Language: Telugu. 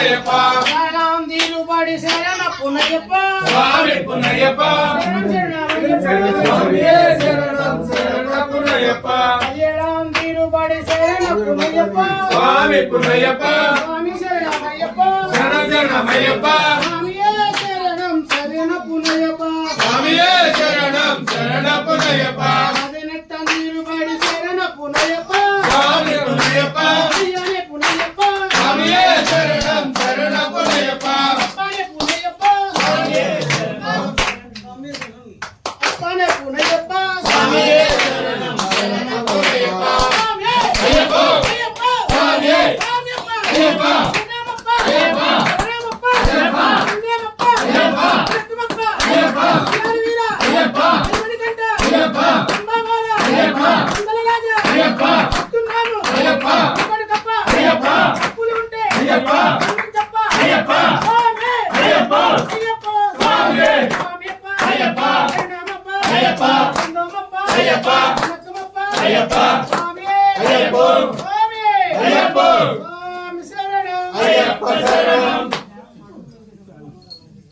పునయ్యప్ప శరణం తిరుపడి శరణపునయ్యప్ప స్వామి పునయ్యప్ప స్వామియే శరణం శరణపునయ్యప్ప శరణం తిరుపడి శరణపునయ్యప్ప స్వామి పునయ్యప్ప స్వామి శరణమయ్యప్ప శరణమయ్యప్ప స్వామియే శరణం శరణపునయ్యప్ప స్వామియే శరణం శరణపునయ్యప్ప పదినెట్టం తిరుపడి శరణపునయ్యప్ప స్వామి పునయ్యప్ప అయ్యనే పునయ్యప్ప స్వామియే శరణం శరణపునయ్యప్ప అప్పనే పునయ్యప్ప అప్పనే పునయ్యప్ప స్వామియే శరణం శరణపునయ్యప్ప అయ్యప్ప స్వామియే అయ్యప్ప అయ్యప్ప శరణం